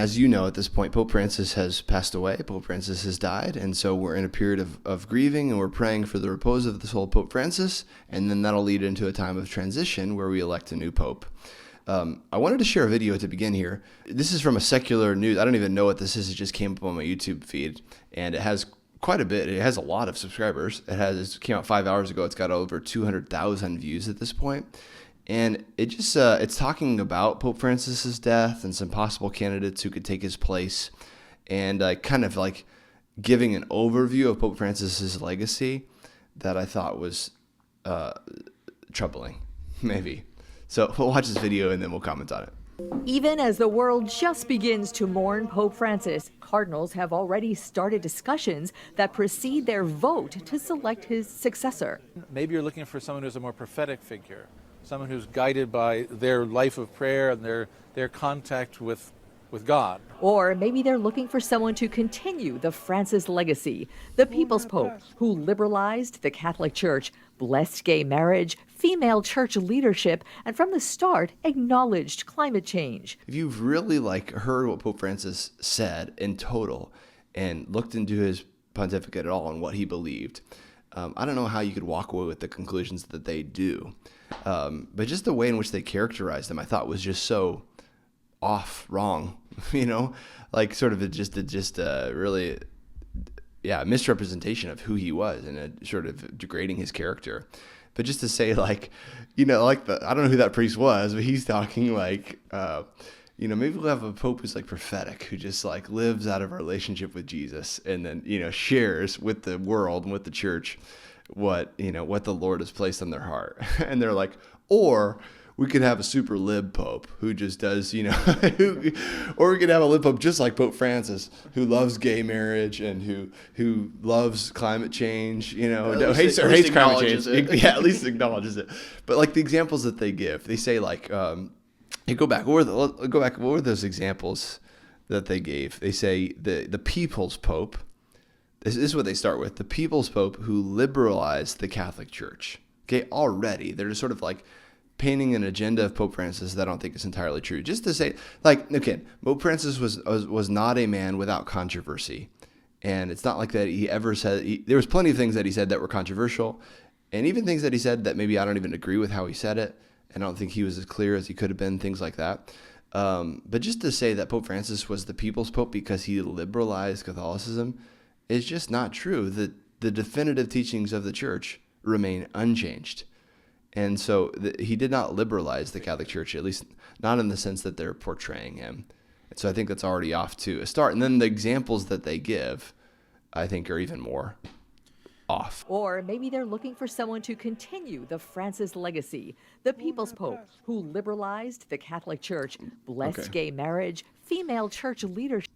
As you know, at this point, Pope Francis has passed away. Pope Francis has died. And so we're in a period of grieving, and we're praying for the repose of the soul of Pope Francis. And then that'll lead into a time of transition where we elect a new pope. I wanted to share a video to begin here. This is from a secular news. I don't even know what this is. It just came up on my YouTube feed, and it has quite a bit. It has a lot of subscribers. It came out 5 hours ago. It's got over 200,000 views at this point. And it just it's talking about Pope Francis's death and some possible candidates who could take his place, and kind of like giving an overview of Pope Francis's legacy that I thought was troubling, maybe. So we'll watch this video and then we'll comment on it. Even as the world just begins to mourn Pope Francis, cardinals have already started discussions that precede their vote to select his successor. Maybe you're looking for someone who's a more prophetic figure, someone who's guided by their life of prayer and their contact with God. Or maybe they're looking for someone to continue the Francis legacy, the People's Pope, who liberalized the Catholic Church, blessed gay marriage, female church leadership, and from the start acknowledged climate change. If you've really heard what Pope Francis said in total and looked into his pontificate at all and what he believed, I don't know how you could walk away with the conclusions that they do. But just the way in which they characterized him, I thought was just so wrong, sort of really, misrepresentation of who he was and a sort of degrading his character. But just to say I don't know who that priest was, but he's talking maybe we'll have a pope who's prophetic, who just lives out of a relationship with Jesus and then, shares with the world and with the church what the Lord has placed on their heart. And they're or we could have a super lib pope who just does, or we could have a lib pope just like Pope Francis, who loves gay marriage and who loves climate change, hates climate change. Yeah, at least acknowledges it. But the examples that they give, they say hey, go back. What were those examples that they gave? They say the People's Pope. This is what they start with: the People's Pope who liberalized the Catholic Church. Okay, already they're just sort of painting an agenda of Pope Francis that I don't think is entirely true. Just to say, okay, Pope Francis was not a man without controversy, and it's not like that he ever said there was plenty of things that he said that were controversial, and even things that he said that maybe I don't even agree with how he said it, and I don't think he was as clear as he could have been, things like that. But just to say that Pope Francis was the People's Pope because he liberalized Catholicism is just not true. The definitive teachings of the Church remain unchanged. And so he did not liberalize the Catholic Church, at least not in the sense that they're portraying him. And so I think that's already off to a start. And then the examples that they give, I think, are even more off. Or maybe they're looking for someone to continue the Francis legacy, the People's Pope, who liberalized the Catholic Church, blessed gay marriage, female church leadership,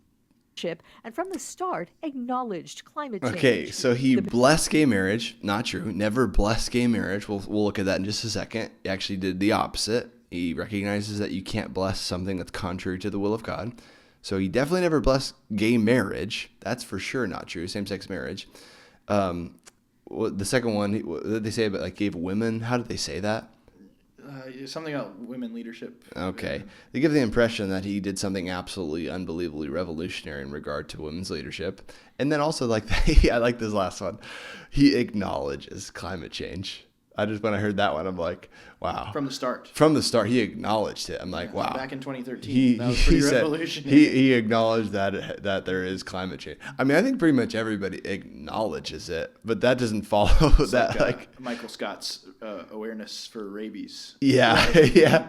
and from the start acknowledged climate change. Okay, so he blessed gay marriage. Not true. Never blessed gay marriage. We'll look at that in just a second. He actually did the opposite. He recognizes that you can't bless something that's contrary to the will of God. So he definitely never blessed gay marriage. That's for sure not true. Same-sex marriage. The second one, what did they say about gave women? How did they say that? Something about women leadership. Okay. They give the impression that he did something absolutely unbelievably revolutionary in regard to women's leadership. And then also, I like this last one. He acknowledges climate change. When I heard that one, I'm like, wow. From the start. From the start, he acknowledged it. I'm like, wow. Back in 2013, that was pretty revolutionary. He acknowledged that there is climate change. I mean, I think pretty much everybody acknowledges it, but that doesn't follow Michael Scott's awareness for rabies. Yeah, right? Yeah.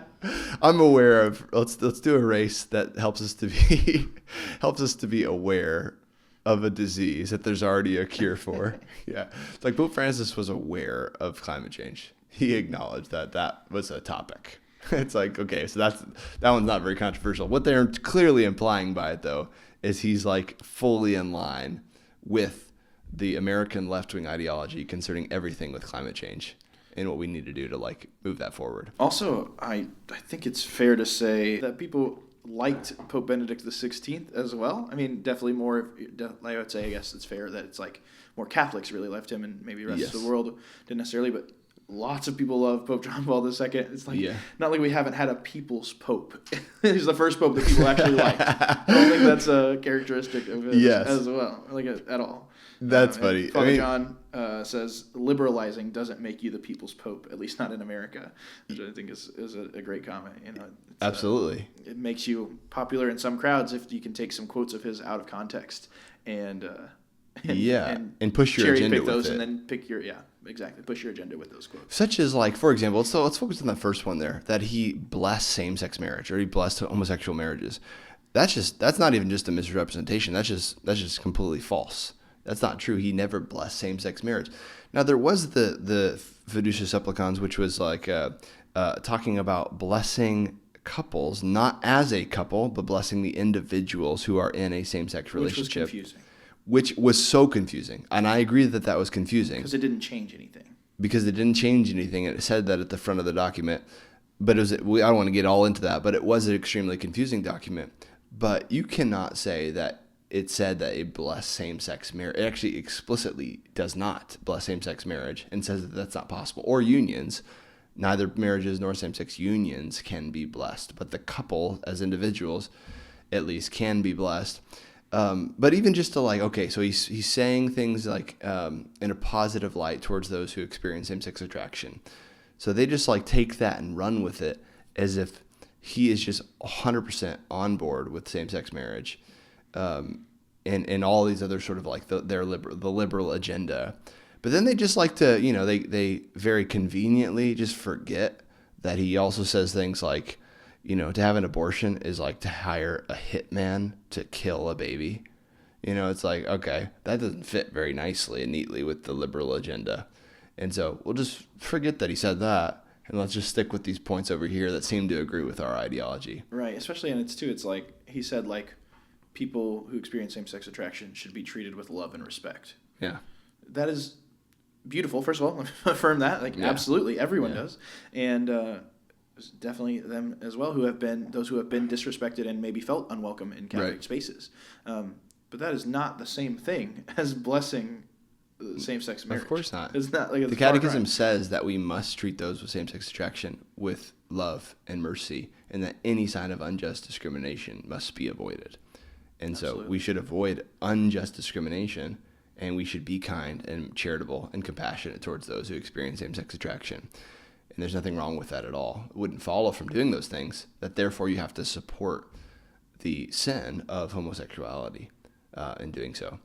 I'm aware of. Let's do a race that helps us to be aware of a disease that there's already a cure for. Yeah. It's Pope Francis was aware of climate change. He acknowledged that was a topic. It's okay, so that one's not very controversial. What they're clearly implying by it, though, is he's fully in line with the American left-wing ideology concerning everything with climate change and what we need to do to move that forward. Also, I think it's fair to say that people liked Pope Benedict XVI as well. I mean, definitely more. I would say, I guess it's fair that it's more Catholics really liked him, and maybe the rest of the world didn't necessarily. But lots of people love Pope John Paul II. It's like not like we haven't had a people's pope. He's the first pope that people actually like. I don't think that's a characteristic of his as well, like at all. That's funny. Father John says liberalizing doesn't make you the people's pope, at least not in America, which I think is a great comment. Absolutely. It makes you popular in some crowds if you can take some quotes of his out of context and push your agenda pick those with it. and then pick your push your agenda with those quotes. Such as, like, for example, let's focus on the first one there, that he blessed same-sex marriage, or he blessed homosexual marriages. That's not even just a misrepresentation. That's just completely false. That's not true. He never blessed same-sex marriage. Now, there was the Fiducia Supplicans, which was like talking about blessing couples, not as a couple, but blessing the individuals who are in a same-sex relationship. Which was so confusing. And I agree that was confusing. Because it didn't change anything. And it said that at the front of the document. But I don't want to get all into that, but it was an extremely confusing document. But you cannot say that it said that it blessed same-sex marriage. It actually explicitly does not bless same-sex marriage and says that that's not possible. Or unions. Neither marriages nor same-sex unions can be blessed. But the couple, as individuals, at least, can be blessed. But even just to so he's saying things like in a positive light towards those who experience same-sex attraction. So they just take that and run with it as if he is just 100% on board with same-sex marriage, and all these other sort of the liberal agenda. But then they just like to, they very conveniently just forget that he also says things like, to have an abortion is like to hire a hitman to kill a baby. It's like, okay, that doesn't fit very nicely and neatly with the liberal agenda. And so we'll just forget that he said that, and let's just stick with these points over here that seem to agree with our ideology. Right, especially, and it's like, he said, people who experience same-sex attraction should be treated with love and respect. Yeah. That is beautiful, first of all. Affirm that. Absolutely, everyone does. And definitely them as well, those who have been disrespected and maybe felt unwelcome in Catholic spaces. But that is not the same thing as blessing same-sex marriage. Of course not. It's not the Catechism says that we must treat those with same-sex attraction with love and mercy, and that any sign of unjust discrimination must be avoided. And Absolutely. So we should avoid unjust discrimination, and we should be kind and charitable and compassionate towards those who experience same-sex attraction. And there's nothing wrong with that at all. It wouldn't follow from doing those things that therefore you have to support the sin of homosexuality in doing so.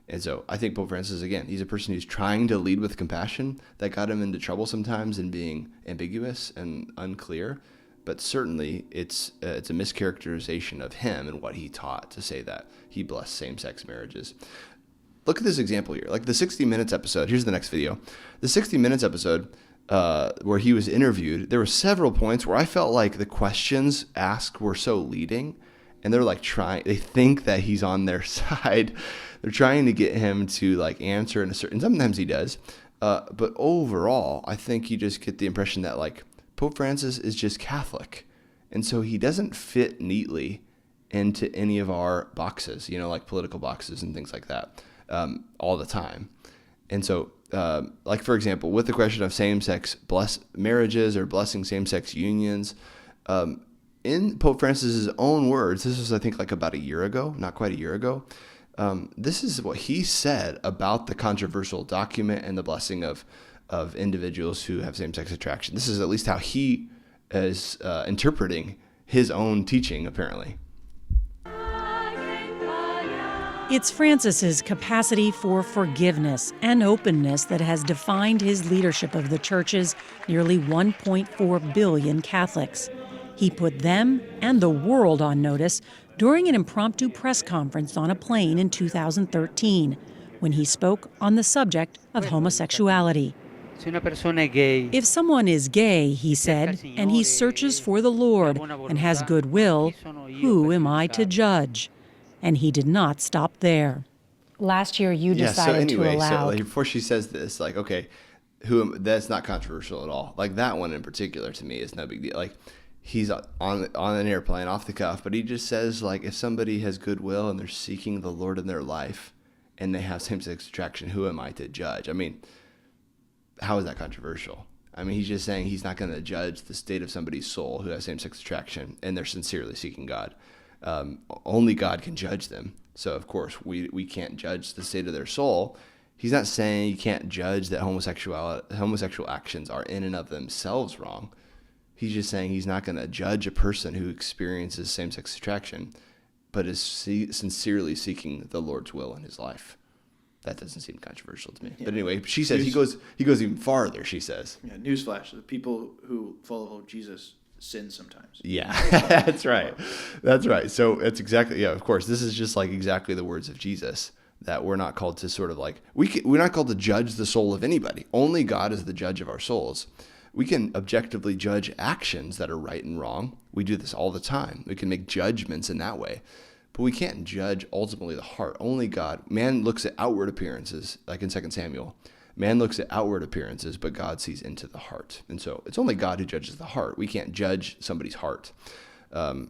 And so I think Pope Francis, again, he's a person who's trying to lead with compassion. That got him into trouble sometimes in being ambiguous and unclear. But certainly it's a mischaracterization of him and what he taught to say that he blessed same-sex marriages. Look at this example here. Like the 60 Minutes episode. Here's the next video. The 60 Minutes episode where he was interviewed, there were several points where I felt like the questions asked were so leading, and they're they think that he's on their side. They're trying to get him to answer in a certain, sometimes he does. But overall, I think you just get the impression that Pope Francis is just Catholic. And so he doesn't fit neatly into any of our boxes, political boxes and things like that, all the time. And so, for example, with the question of same-sex marriages or blessing same-sex unions, in Pope Francis's own words, this was, I think, about a year ago, not quite a year ago, this is what he said about the controversial document and the blessing of individuals who have same-sex attraction. This is at least how he is interpreting his own teaching, apparently. It's Francis's capacity for forgiveness and openness that has defined his leadership of the Church's nearly 1.4 billion Catholics. He put them and the world on notice during an impromptu press conference on a plane in 2013, when he spoke on the subject of homosexuality. If someone is gay, he said, and he searches for the Lord and has goodwill, who am I to judge? And he did not stop there. Last year, you decided to allow... So before she says this, okay, that's not controversial at all. That one in particular, to me, is no big deal. He's on an airplane, off the cuff, but he just says, if somebody has goodwill and they're seeking the Lord in their life and they have same-sex attraction, who am I to judge? I mean, how is that controversial? I mean, he's just saying he's not going to judge the state of somebody's soul who has same-sex attraction and they're sincerely seeking God. Only God can judge them. So, of course, we can't judge the state of their soul. He's not saying you can't judge that homosexual actions are in and of themselves wrong. He's just saying he's not going to judge a person who experiences same-sex attraction but is sincerely seeking the Lord's will in his life. That doesn't seem controversial to me. Yeah. But anyway, she says he goes even farther, she says. Yeah, newsflash. The people who follow Jesus sin sometimes. Yeah, that's right. That's right. So it's exactly, of course, this is just like exactly the words of Jesus, that we're not called to sort of like, we're not called to judge the soul of anybody. Only God is the judge of our souls. We can objectively judge actions that are right and wrong. We do this all the time. We can make judgments in that way. But we can't judge ultimately the heart. Only God. Man looks at outward appearances, like in 2 Samuel. Man looks at outward appearances, but God sees into the heart. And so it's only God who judges the heart. We can't judge somebody's heart. In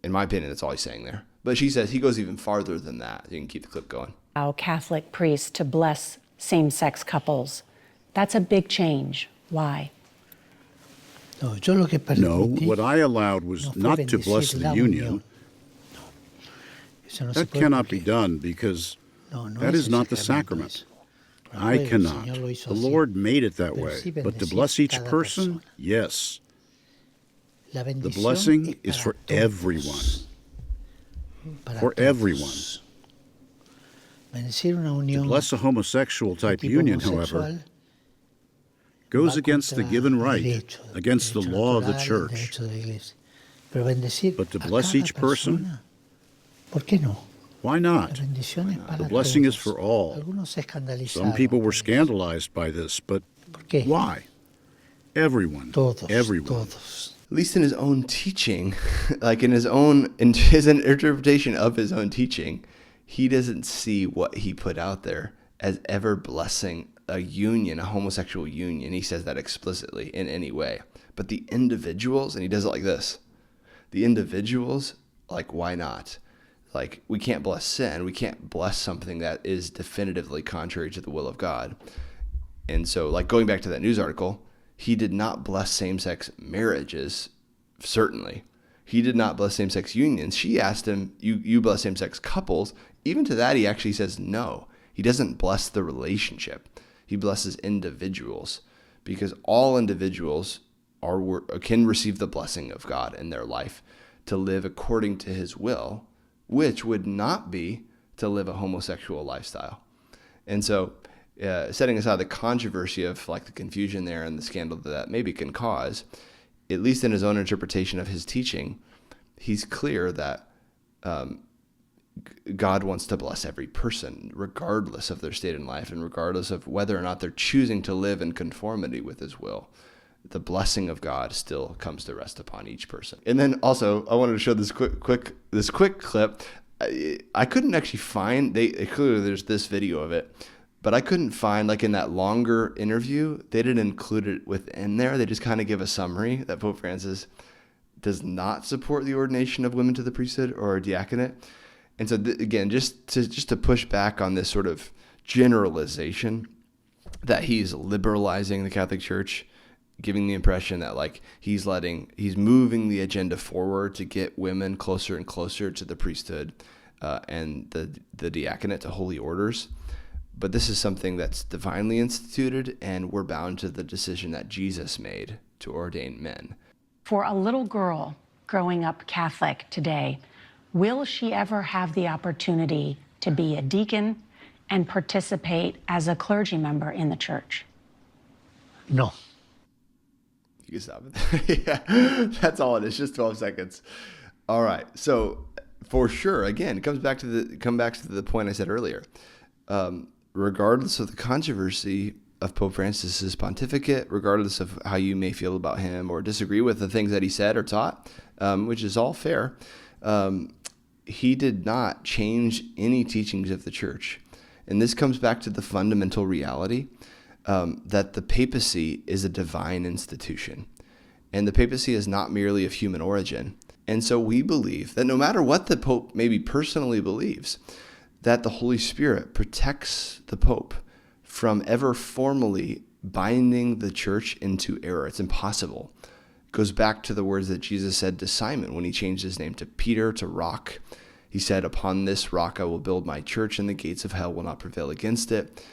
my opinion, that's all he's saying there. But she says he goes even farther than that. You can keep the clip going. Allow Catholic priests to bless same-sex couples. That's a big change. Why? No, what I allowed was not to bless the union. That cannot be done because that is not the sacrament. I cannot. The Lord made it that way. But to bless each person, yes. The blessing is for everyone. For everyone. To bless a homosexual type union, however, goes against the given right, against the law of the church. But to bless each person, why not? The blessing is for all. Some people were scandalized by this, but why? Everyone. Everyone. At least in his own teaching, like in his interpretation of his own teaching, he doesn't see what he put out there as ever blessing a union, a homosexual union. He says that explicitly in any way. But the individuals, and he does it like this, the individuals, like, why not? Like, we can't bless sin. We can't bless something that is definitively contrary to the will of God. And so, like, going back to that news article, he did not bless same-sex marriages, certainly. He did not bless same-sex unions. She asked him, you bless same-sex couples. Even to that, he actually says no. He doesn't bless the relationship. He blesses individuals, because all individuals can receive the blessing of God in their life to live according to his will, which would not be to live a homosexual lifestyle. And so setting aside the controversy of like the confusion there and the scandal that maybe can cause, at least in his own interpretation of his teaching, he's clear that God wants to bless every person, regardless of their state in life and regardless of whether or not they're choosing to live in conformity with his will. The blessing of God still comes to rest upon each person. And then also, I wanted to show this quick clip. I couldn't actually find, clearly there's this video of it, but I couldn't find, like in that longer interview, they didn't include it within there. They just kind of give a summary that Pope Francis does not support the ordination of women to the priesthood or diaconate. And so again, just to push back on this sort of generalization that he's liberalizing the Catholic Church, giving the impression that like he's moving the agenda forward to get women closer and closer to the priesthood and the diaconate, to holy orders. But this is something that's divinely instituted, and we're bound to the decision that Jesus made to ordain men. For a little girl growing up Catholic today, will she ever have the opportunity to be a deacon and participate as a clergy member in the church? No. You can stop it. Yeah, that's all it is. Just 12 seconds. All right. So for sure, again, it comes back to the point I said earlier. Regardless of the controversy of Pope Francis's pontificate, regardless of how you may feel about him or disagree with the things that he said or taught, which is all fair, he did not change any teachings of the church. And this comes back to the fundamental reality that the papacy is a divine institution. And the papacy is not merely of human origin. And so we believe that no matter what the Pope maybe personally believes, that the Holy Spirit protects the Pope from ever formally binding the church into error. It's impossible. It goes back to the words that Jesus said to Simon when he changed his name to Peter, to Rock. He said, upon this rock I will build my church, and the gates of hell will not prevail against it.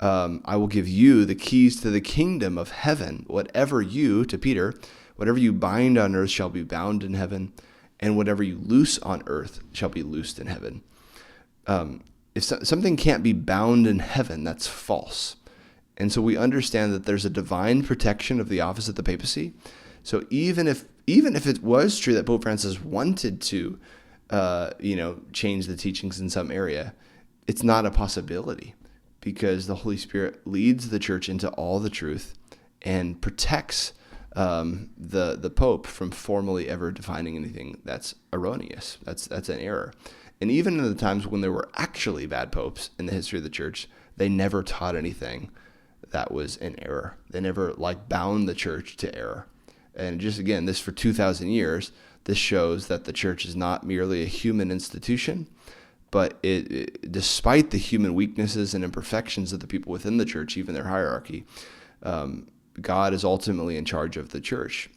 I will give you the keys to the kingdom of heaven. Whatever you, to Peter, whatever you bind on earth shall be bound in heaven, and whatever you loose on earth shall be loosed in heaven. If something can't be bound in heaven, that's false. And so we understand that there's a divine protection of the office of the papacy. So even if it was true that Pope Francis wanted to, change the teachings in some area, it's not a possibility, because the Holy Spirit leads the church into all the truth and protects the Pope from formally ever defining anything that's erroneous. That's an error. And even in the times when there were actually bad popes in the history of the church, they never taught anything that was in error. They never bound the church to error. And just again, this for 2,000 years, this shows that the church is not merely a human institution, but despite the human weaknesses and imperfections of the people within the church, even their hierarchy, God is ultimately in charge of the church.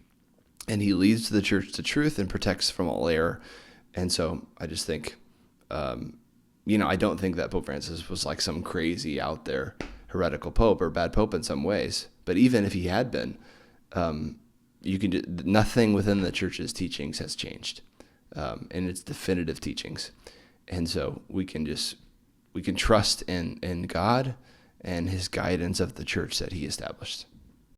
And he leads the church to truth and protects from all error. And so I just think, I don't think that Pope Francis was like some crazy out there heretical pope or bad pope in some ways. But even if he had been, nothing within the church's teachings has changed, and its definitive teachings. And so we can trust in God and his guidance of the church that he established.